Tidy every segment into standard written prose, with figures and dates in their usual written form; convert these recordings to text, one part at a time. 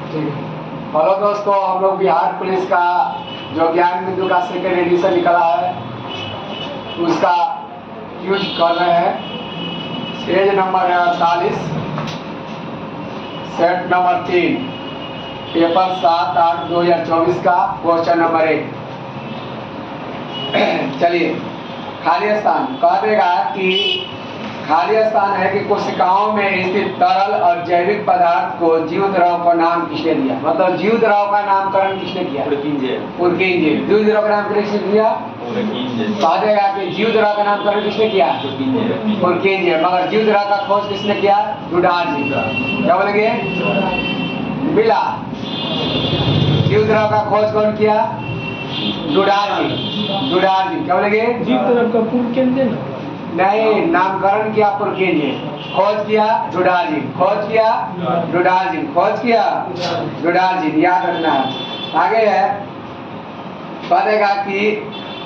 Hello दोस्तों, हम लोग बिहार पुलिस का जो ज्ञान बिंदु का सेकेंड एडिशन निकला है उसका यूज कर रहे हैं। पेज नंबर है 48, सेट नंबर 3, पेपर 7/8/2024 का क्वेश्चन नंबर 1। चलिए, खाली स्थान कह देगा कि खाली स्थान है कि कोशिकाओं में स्थित तरल और जैविक पदार्थ को जीव द्रव का नाम किसने दिया। मतलब जीव द्रव का नामकरण किसने किया? पुरकिंजे। जीव द्रव का नामकरण किसने किया? कह देगा कि जीव द्रव का नामकरण किसने किया? पुरकिंजे। मगर जीव द्रव का खोज किसने किया? जुडार जी। क्या बोलेंगे? मिला। जीव द्रव का खोज कौन किया? जुडार जी। जुडार जी। क्या बोलेंगे? जीव द्रव का पुरकिंजे नहीं, नामकरण किया पुरकिंजे, खोज किया जुडार जी, खोज किया जुडार जी, खोज किया जुडार जी। याद रखना है। आगे है, बताएगा कि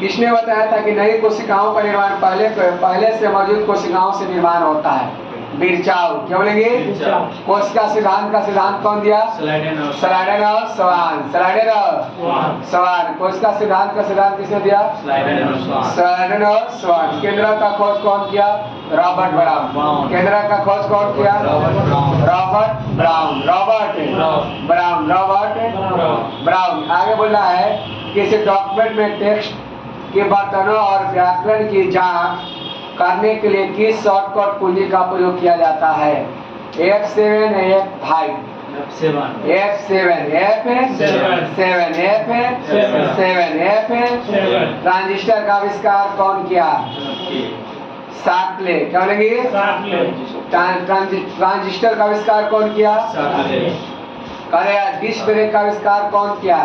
किसने बताया था कि नई कोशिकाओं का निर्माण पहले से मौजूद कोशिकाओं से निर्माण होता है? बिरचाओ। क्या बोलेंगे? कोशिका सिद्धांत का सिद्धांत कौन दिया? स्लाइडेन और स्वान। स्लाइडेन और स्वान। कोशिका सिद्धांत का सिद्धांत किसने दिया? स्लाइडेन और स्वान। केंद्रक का खोज कौन किया? Robert brown. केंद्रक का खोज कौन किया? Robert brown. Robert brown. आगे बोल रहा है कि इस डॉक्यूमेंट में टेक्स्ट के बर्तनों और व्याकरण की जांच करने के लिए किस शॉर्टकट कुंजी का प्रयोग किया जाता है? F7, F5, F7। ट्रांजिस्टर का आविष्कार कौन किया? शाक्ले। क्या बोलेंगे? ट्रांजिस्टर का आविष्कार कौन किया? करेगा। डिस्क ब्रेक का आविष्कार कौन किया?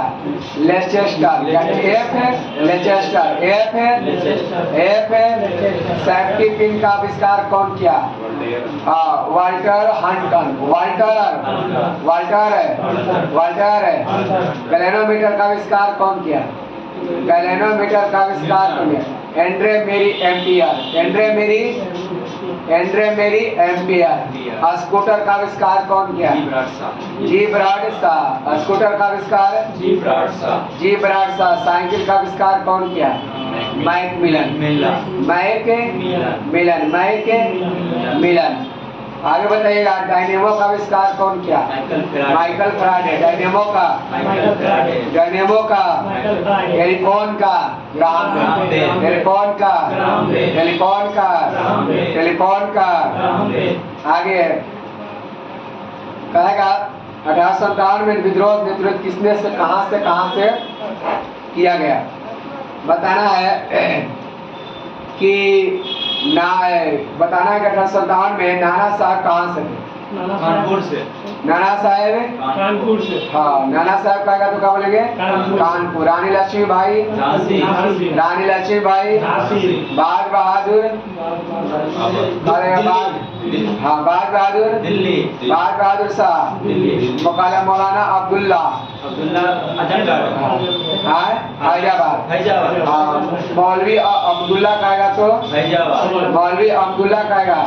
लेचेस्टर। एफ है लेचेस्टर। एफ है सेफ्टी पिन का आविष्कार कौन किया? वाल्टर हंटन। वाल्टर है। गैलेनोमीटर का आविष्कार कौन किया? गैलेनोमीटर का आविष्कार कौन किया? एंड्रे मेरी एम्पियर। स्कूटर का आविष्कार कौन किया? जी ब्राड शाह। स्कूटर का आविष्कार जी ब्राड शाह। साइकिल का आविष्कार कौन किया? मैक मिलन। आगे बताइएगा, डायनेमो का आविष्कार कौन किया? Michael Faraday. डायनेमो का टेलीफोन का आगे कहेगा 1857 में विद्रोह नेतृत्व किसने से कहां से किया गया? बताना है कि बताना है कि 1857 में नाना साहब कहाँ से थे? कानपुर से। नाना साहब कानपुर से। हाँ, नाना साहब कहेगा तो क्या बोलेंगे? कानपुर। रानी लक्ष्मीबाई बाग बहादुर बाग बहादुर शाह। मुकाला मौलाना अब्दुल्ला हैदराबाद। मौलवी अब्दुल्ला कहेगा तो मौलवी अब्दुल्ला कहेगा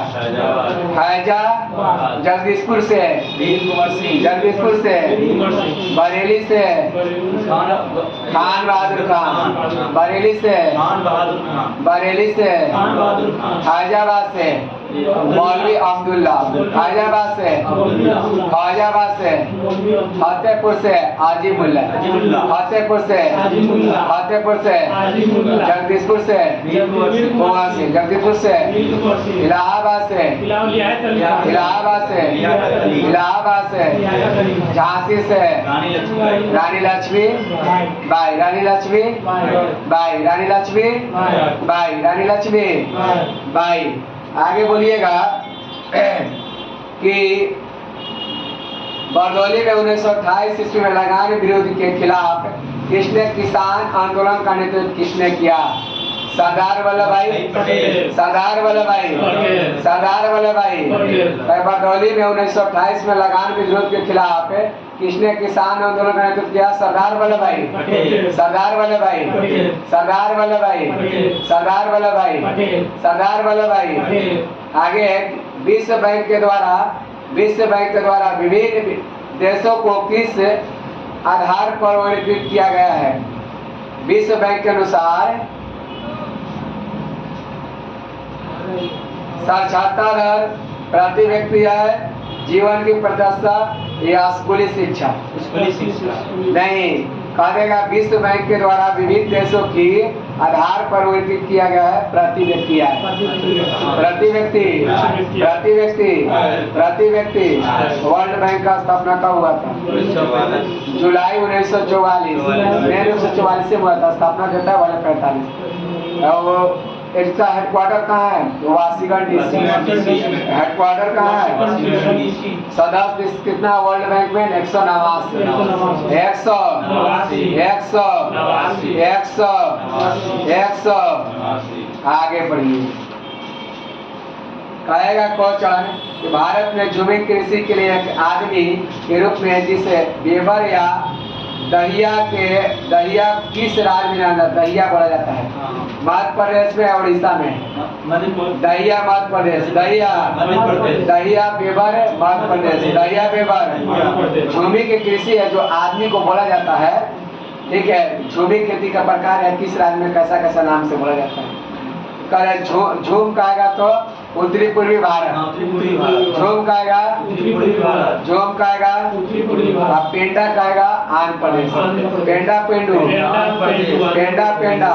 हैजा जगदीशपुर से बरेली से खान बहादुर खान। बरेली से हैदराबाद से मौलवी अब्दुल्ला। हैदराबाद से फतेहपुर से आजिमुल्ला। फतेहपुर से जगदीशपुर से जगदीशपुर से इलाहाबाद से झांसी से रानी लक्ष्मी बाई। आगे बोलिएगा कि बरदौली में 1928 ईस्वी में लगान विरोध के खिलाफ किसने किसान आंदोलन का नेतृत्व किसने किया? सरदार वल्लभ भाई। बरदौली में 1928 में लगान विरोध के खिलाफ किसने किसान आंदोलन का नेतृत्व किया? सरदार वल्लभ भाई। आगे विश्व बैंक के द्वारा विभिन्न देशों को किस आधार पर वर्गीकृत किया गया है? विश्व बैंक के अनुसार साक्षरता दर, प्रति व्यक्ति आय, जीवन की प्रदर्शा या स्कूली शिक्षा? नहीं, कहेगा विश्व बैंक के द्वारा विविध देशों की आधार पर वर्गीकृत किया गया है प्रति व्यक्ति आय। प्रति व्यक्ति, प्रति व्यक्ति, प्रति व्यक्ति। वर्ल्ड बैंक का स्थापना कब हुआ था? जुलाई 1944। मई 1944 से हुआ था। स्थापना जो था 1945। और इसका हेडक्वार्टर कहाँ है? Washington DC. हेडक्वार्टर कहाँ है? सदस्य कितना वर्ल्ड बैंक में? 189। 100। आगे बढ़िए। कहेगा क्वेश्चन कि भारत में जूमी कृषि के लिए एक आदमी के रूप में जिसे वेबर या दहिया किस राज्य में जाना? दहिया बोला जाता है। मध्य प्रदेश में, उड़ीसा में। Dahiya Madhya Pradesh, Dahiya weber Madhya Pradesh, Dahiya weber. झूमी की कृषि है जो आदमी को बोला जाता है, ठीक है। झूमी खेती का प्रकार है, किस राज्य में कैसा कैसा नाम से बोला जाता है? करे झूम कहेगा तो उत्तरी पूर्वी भारत। झूम कहेगा, झूम कहेगा, पेंडा कहेगा आंध्र प्रदेश। पेंडा पेंडू, पेंडा पेंडा,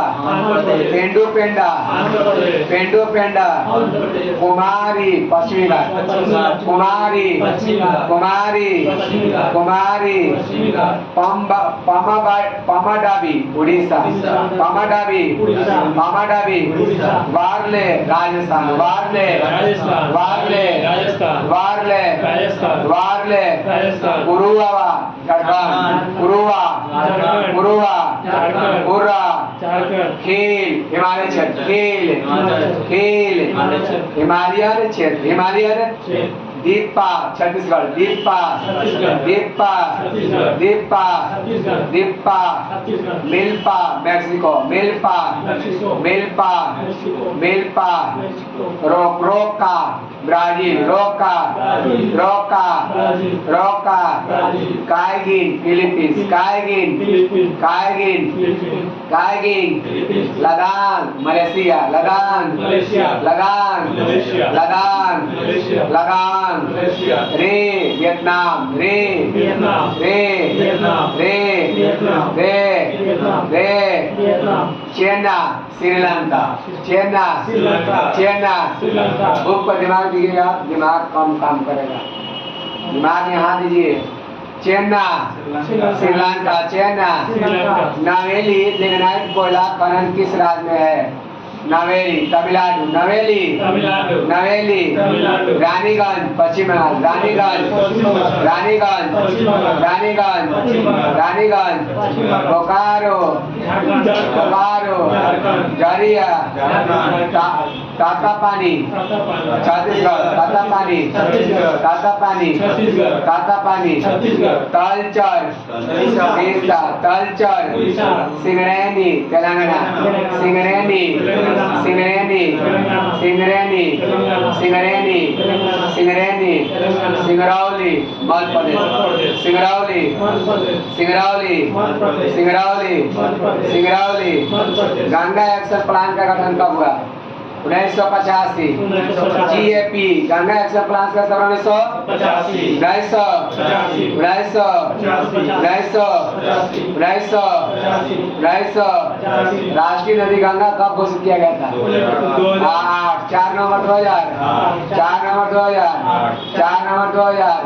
पेंडू पेंडा, पेंडू पेंडा। कुमारी पश्चिमी घाट, कुमारी, कुमारी, कुमारी। पमाडाबी उड़ीसा, पमाडाबी, पमाडाबी। वारले राजस्थान, वारले, वारले, वारले, वारले। कुरुआ झारखंड, कुरुआ, कुरुआ, कुर्रा। खेल हिमालय क्षेत्र, खेल, खेल हिमालयन क्षेत्र, Himalayan. Deepa Chhattisgarh, Deepa, Deepa, Deepa, Deepa. Milpa Mexico, milpa, milpa, milpa. रोका ब्राजील, रोका, रोका, रोका। कायगिन फिलीपींस, कायगिन, कायगिन, कायगिन। लदान मलेशिया, लदान, लदान, लदान, लदान। रे वियतनाम, रे, रे, रे, रे, रे। चेन्ना श्रीलंका, चेन्ना, चेन्ना। बुक पर दिमाग दीजिएगा, दिमाग कम काम करेगा। दिमाग यहाँ दीजिए। चेन्ना श्रीलंका, चेन्ना। नवेली लिग्नाइट कोयला खनन किस राज्य में है? नवेली तमिलनाडु, नवेली, नवेली। रानीगंज पश्चिम बंगाल, रानीगंज, रानीगंज, रानीगंज, रानीगंज। बोकारो, बोकारो। जरिया, तातापानी छत्तीसगढ़, तातापानी, तातापानी, तातापानी। तलचर उड़ीसा, तलचर। सिंगरैनी तेलंगाना, सिंगरैनी, सिंगरैनी, सिंगरैनी, सिंगरैनी, सिंगरैनी। सिंगरौली मध्य प्रदेश, सिंगरौली, सिंगरौली, सिंगरौली, सिंगरौली। गंगा एक्शन प्लान का गठन कब हुआ? 1985। GAP गंगा एक्शन प्लान का समय 1985, 1900। राष्ट्रीय नदी गंगा कब घोषित किया गया था? 4 नवंबर 2000, 4 नवंबर 2000, 4 नवंबर 2000।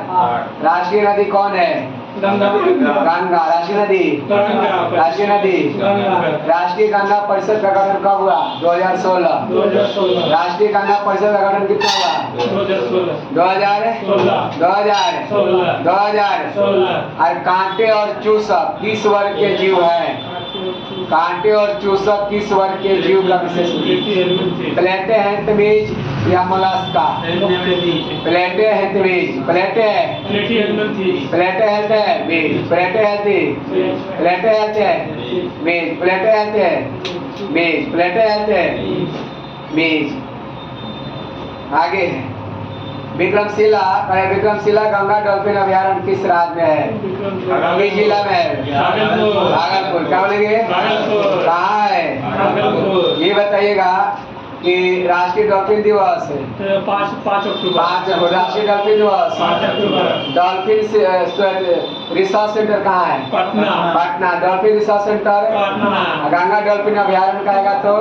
राष्ट्रीय नदी कौन है? गंगा। राष्ट्रीय नदी, राष्ट्रीय नदी। राष्ट्रीय गंगा परिषद का गठन कब हुआ? 2016। राष्ट्रीय गंगा परिषद का गठन कितना हुआ? 2000। और कांटे और चूसक किस वर्ग के जीव है? कांटे और चूसक किस वर्ग के जीव का विशेष? प्लेटे हैं तमीज या मोलस्का? प्लेटे हैं तमीज, प्लेटे, प्लेटे हैं बीज, प्लेटे हैं, प्लेटे हैं बीज, प्लेटे हैं बीज, प्लेटे हैं बीज। आगे है विक्रमशिला विक्रमशिला गंगा डॉल्फिन अभयारण्य किस राज्य में है? किस जिला में है? भागलपुर। क्या बोलेंगे? कहाँ है ये बताइएगा कि राष्ट्रीय डॉल्फिन दिवस 5 अक्टूबर। 5 राष्ट्रीय डॉल्फिन दिवस। 5 अक्टूबर। डॉल्फिन रिसर्च सेंटर कहाँ है? Patna. Patna. Dolphin research centre Patna. Ganga dolphin अभयारण्य कहेगा तो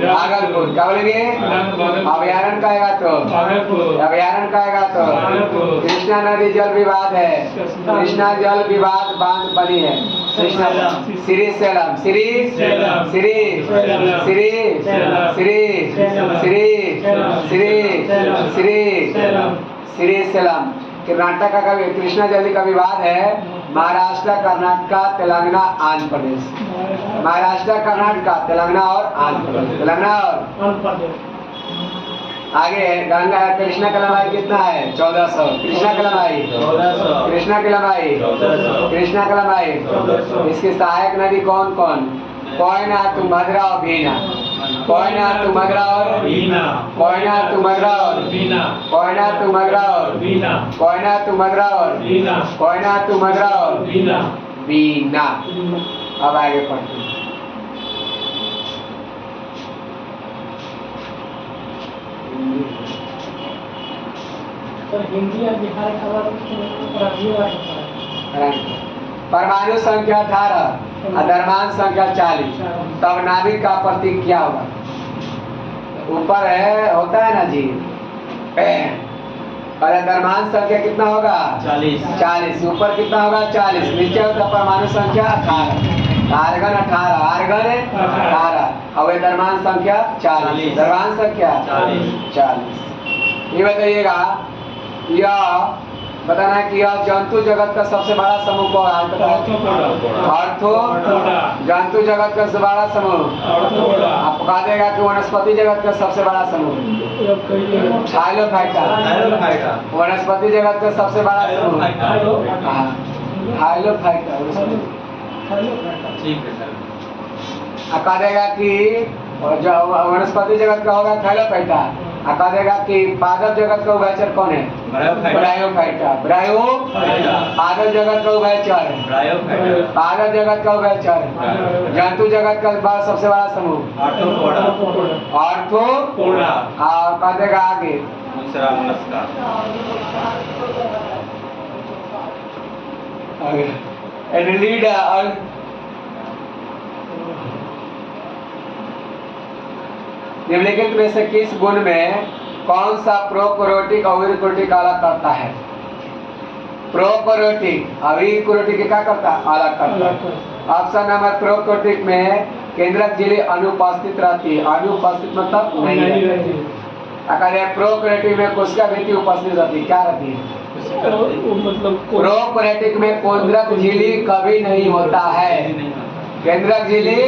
भागलपुर। क्या बोलेंगे? अभयारण्य कहेगा तो अभयारण्य कहेगा तो कृष्णा नदी जल विवाद है। कृष्णा जल विवाद बांध बनी है। कृष्णा श्री सेलम श्री श्री श्री श्री श्री श्री श्री सेलम। कर्नाटक का कृष्णा जल का विवाद है। महाराष्ट्र, कर्नाटक, तेलंगाना, आंध्र प्रदेश। महाराष्ट्र, कर्नाटक, तेलंगाना और आंध्र प्रदेश। तेलंगाना और आगे गंगा कृष्णा की लंबाई कितना है? 1400। कृष्णा की लंबाई 1400। कृष्णा की लंबाई 1400। कृष्णा की लंबाई 1400। इसकी सहायक नदी कौन कौन? कोयना, तुंगभद्रा और बीना। कोयना, तुंगभद्रा और बीना। कोयना, तुंगभद्रा और बीना। कोयना, तुंगभद्रा और बीना। कोयना, तुंगभद्रा और बीना। कोयना, तुंगभद्रा और बीना। बीना। अब आगे पढ़ते हैं। हिंदी और बिहार का परमाणु संख्या 18 और द्रव्यमान संख्या 40। तब नाभिक का प्रतीक क्या होगा? ऊपर है होता है ना जी। और द्रव्यमान संख्या कितना होगा? 40। ऊपर कितना होगा? 40। नीचे होता परमाणु संख्या 18। आर्गन 18। आर्गन 18 और द्रव्यमान संख्या 40। द्रव्यमान संख्या 40। ये बताइएगा, यह बताना है कि यह जंतु जगत का सबसे बड़ा समूह कौन है? ऑर्थो। जंतु जगत का सबसे बड़ा समूह आप बता देगा कि वनस्पति जगत का सबसे बड़ा समूह हाइलोफाइटा। वनस्पति जगत का सबसे बड़ा समूह हाइलोफाइटा। कहा देगा कि वनस्पति जगत का होगा थाइलोफाइटा। कहा देगा कि पादप जगत का उभयचर कौन है? ब्रायोफाइटा। पादप जगत का उभयचर। पादप जगत का उभयचर। जंतु जगत का सबसे बड़ा समूह ऑर्थोपोडा। कहा देगा आगे लीड और निम्नलिखित में से किस गुण में कौन सा प्रोकैरियोटिक और यूकेरियोटिक अलग करता है? प्रोकैरियोटिक अविकैरियोटिक क्या करता है? अलग करता है। ऑप्शन नंबर प्रोकैरियोटिक में केंद्रक झिल्ली अनुपस्थित रहती है। अनुपस्थित मतलब नहीं रहती। अगर प्रोकैरियोटिक में कोशिका भित्ति उपस्थित रहती है। क्या रहती है? प्रोकैरियोटिक में केंद्रक झिल्ली कभी नहीं होता है। केंद्रक झिल्ली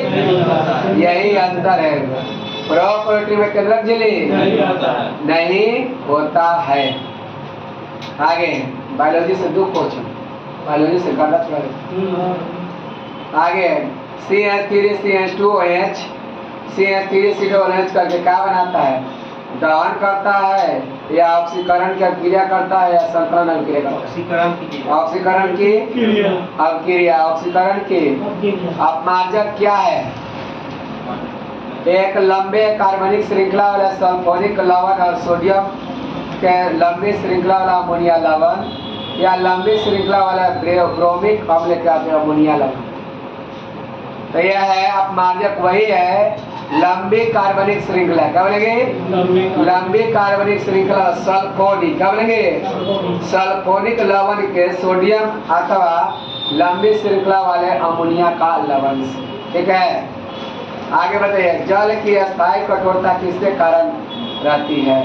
यही अंतर है। प्रोकैरियोटिक में केंद्रक झिल्ली नहीं होता है। आगे बायोलॉजी से 2 क्वेश्चन। बायोलॉजी से गलत आगे CH3 CH2OH CH3 COOH करके क्या बनाता है? दहन करता है या ऑक्सीकरण की क्रिया करता है या संकरण अभिक्रिया करता है? ऑक्सीकरण की अभिक्रिया। ऑक्सीकरण की अपमार्जक क्या है? एक लंबे कार्बनिक श्रृंखला वाला सल्फोनिक लवण और सोडियम के लंबी श्रृंखला वाला अमोनिया लवण या लंबी श्रृंखला वाला ब्रोमिक अम्ल का अमोनिया लवण। तो यह है अपमार्जक वही है लंबी कार्बनिक श्रृंखला। क्या बोलेंगे? लंबी कार्बनिक श्रृंखला सल्फोनिक। क्या बोलेंगे? सल्फोनिक लवण के सोडियम अथवा लंबी श्रृंखला वाले अमोनिया का लवण। ठीक है, आगे बताइए। जल की अस्थायी कठोरता किसके कारण रहती है?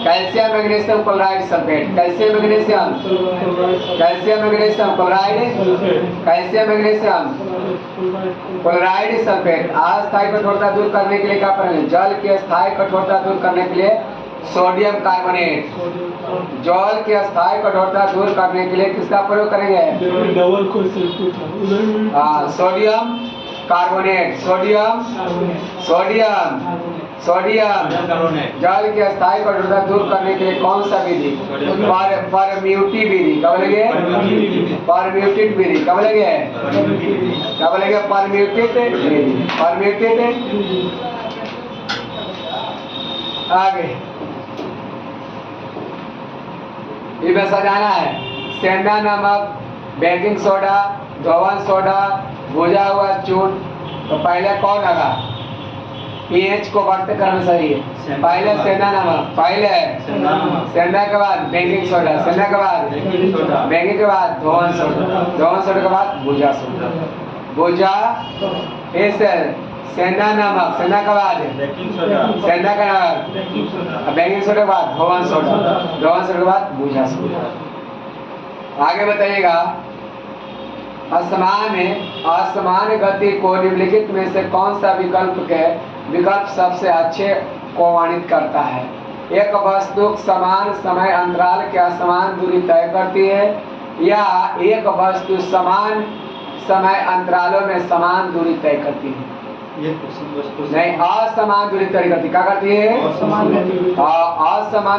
Calcium magnesium chloride sulphate. Calcium magnesium calcium magnesium chloride calcium magnesium chloride sulphate. अस्थायी कठोरता दूर करने के लिए क्या करेंगे? जल की अस्थायी कठोरता दूर करने के लिए सोडियम कार्बोनेट। जल की अस्थायी कठोरता दूर करने के लिए किसका प्रयोग करेंगे? Sodium carbonate. सोडियम सोडियम जल की अस्थायी कठोरता दूर करने के लिए कौन सा विधि? परम्यूटिव विधि। कब लगे? परम्यूटिव विधि। कब लगे? क्या बोलेंगे? परम्यूटेड विधि। परम्यूटेड। आगे इसमें सजाना है। सेंधा नमक, बेकिंग सोडा, धोवन सोडा, भुजा हुआ चून। तो पहले कौन आगा? पीएच को बढ़ते क्रम सही है। पहले सेंधा नमक, पहले सेंधा के बाद बेकिंग सोडा, सेंधा के बाद बेकिंग के बाद धोवन सोडा, धोवन सोडा के बाद भुजा सोडा, भुजा फिर से सेंधा नमक, सेंधा के बाद सेंधा का नमक, बेकिंग सोडा के बाद धोवन सोडा, धोवन सोडा के बाद भुजा सोडा। आगे बताइएगा, असमान गति को निम्नलिखित में से कौन सा विकल्प सबसे अच्छे को वर्णित करता है? एक वस्तु समान समय अंतराल के असमान दूरी तय करती है, या एक वस्तु समान समय अंतरालों में समान दूरी तय करती है? नहीं, असमान दूरी तय करती। क्या करती है? असमान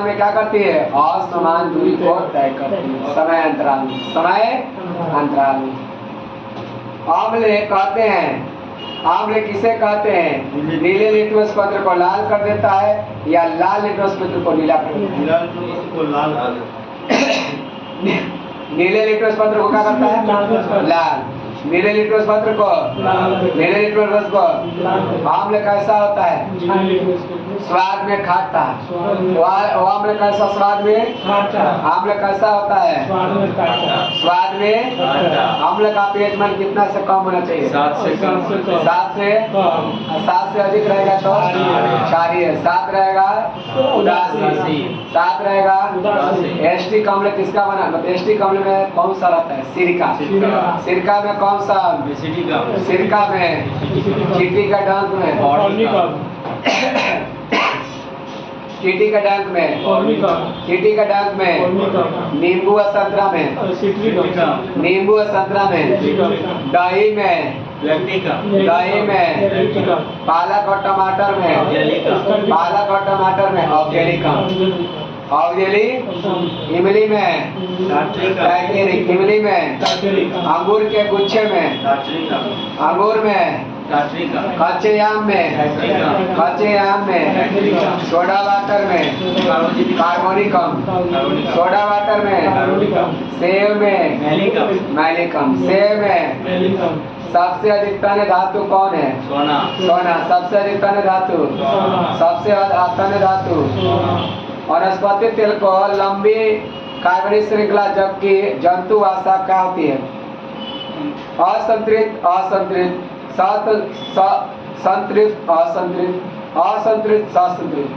में क्या करती है? असमान दूरी को तय करती है समय अंतराल में, समय अंतराल में। आम्ल कहते हैं, आम्ल किसे कहते हैं? नीले लिटमस पत्र को लाल कर देता है, या लाल लिटमस पत्र को नीला कर देता है? नीले लिटमस पत्र को क्या करता है? लाल। नीले लिटमस पत्र को, नीले लिटमस को आम्ल कैसा होता है? स्वाद में खट्टा। आम्ल कैसा स्वाद में? आम्ल कैसा होता है? स्वाद में। आम्ल का पीएच मान कितना से कम होना चाहिए? 7 से अधिक रहेगा तो क्षारीय, 7 रहेगा उदासीन, 7 रहेगा एस्टिक अम्ल। किसका बना? मतलब एस्टिक अम्ल में कौन सा रहता है? सिरका। सिरका में कौन सा? सिरका में चींटी का डंक में, चींटी का डंक में, चींटी का डंक में, नींबू और संतरा में, नींबू और संतरा में, दही में, दही में, पालक और टमाटर में, पालक और टमाटर में, ऑक्जेली इमली में, इमली में, अंगूर के गुच्छे में, अंगूर में, कच्चे आम में, कच्चे आम में, सोडा वाटर में, कार्बोनिकम, सोडा वाटर में, सेब में, मैलिकम, सेब में। सबसे अधिक तन्य धातु कौन है? सोना। सोना सबसे अधिक तन्य धातु, सबसे तन्य धातु। वनस्पति तेल को लंबी कार्बनिक श्रृंखला, जबकि जंतु आशा क्या होती है? असंतृप्त, असंतृप्त, संतृप्त, असंतृप्त, असंतृप्त, संतृप्त।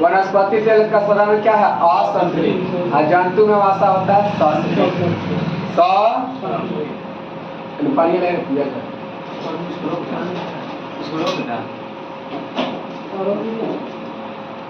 वनस्पति तेल का साधारण क्या है? असंतृप्त। और जंतु में आशा होता है संतृप्त। पानी ले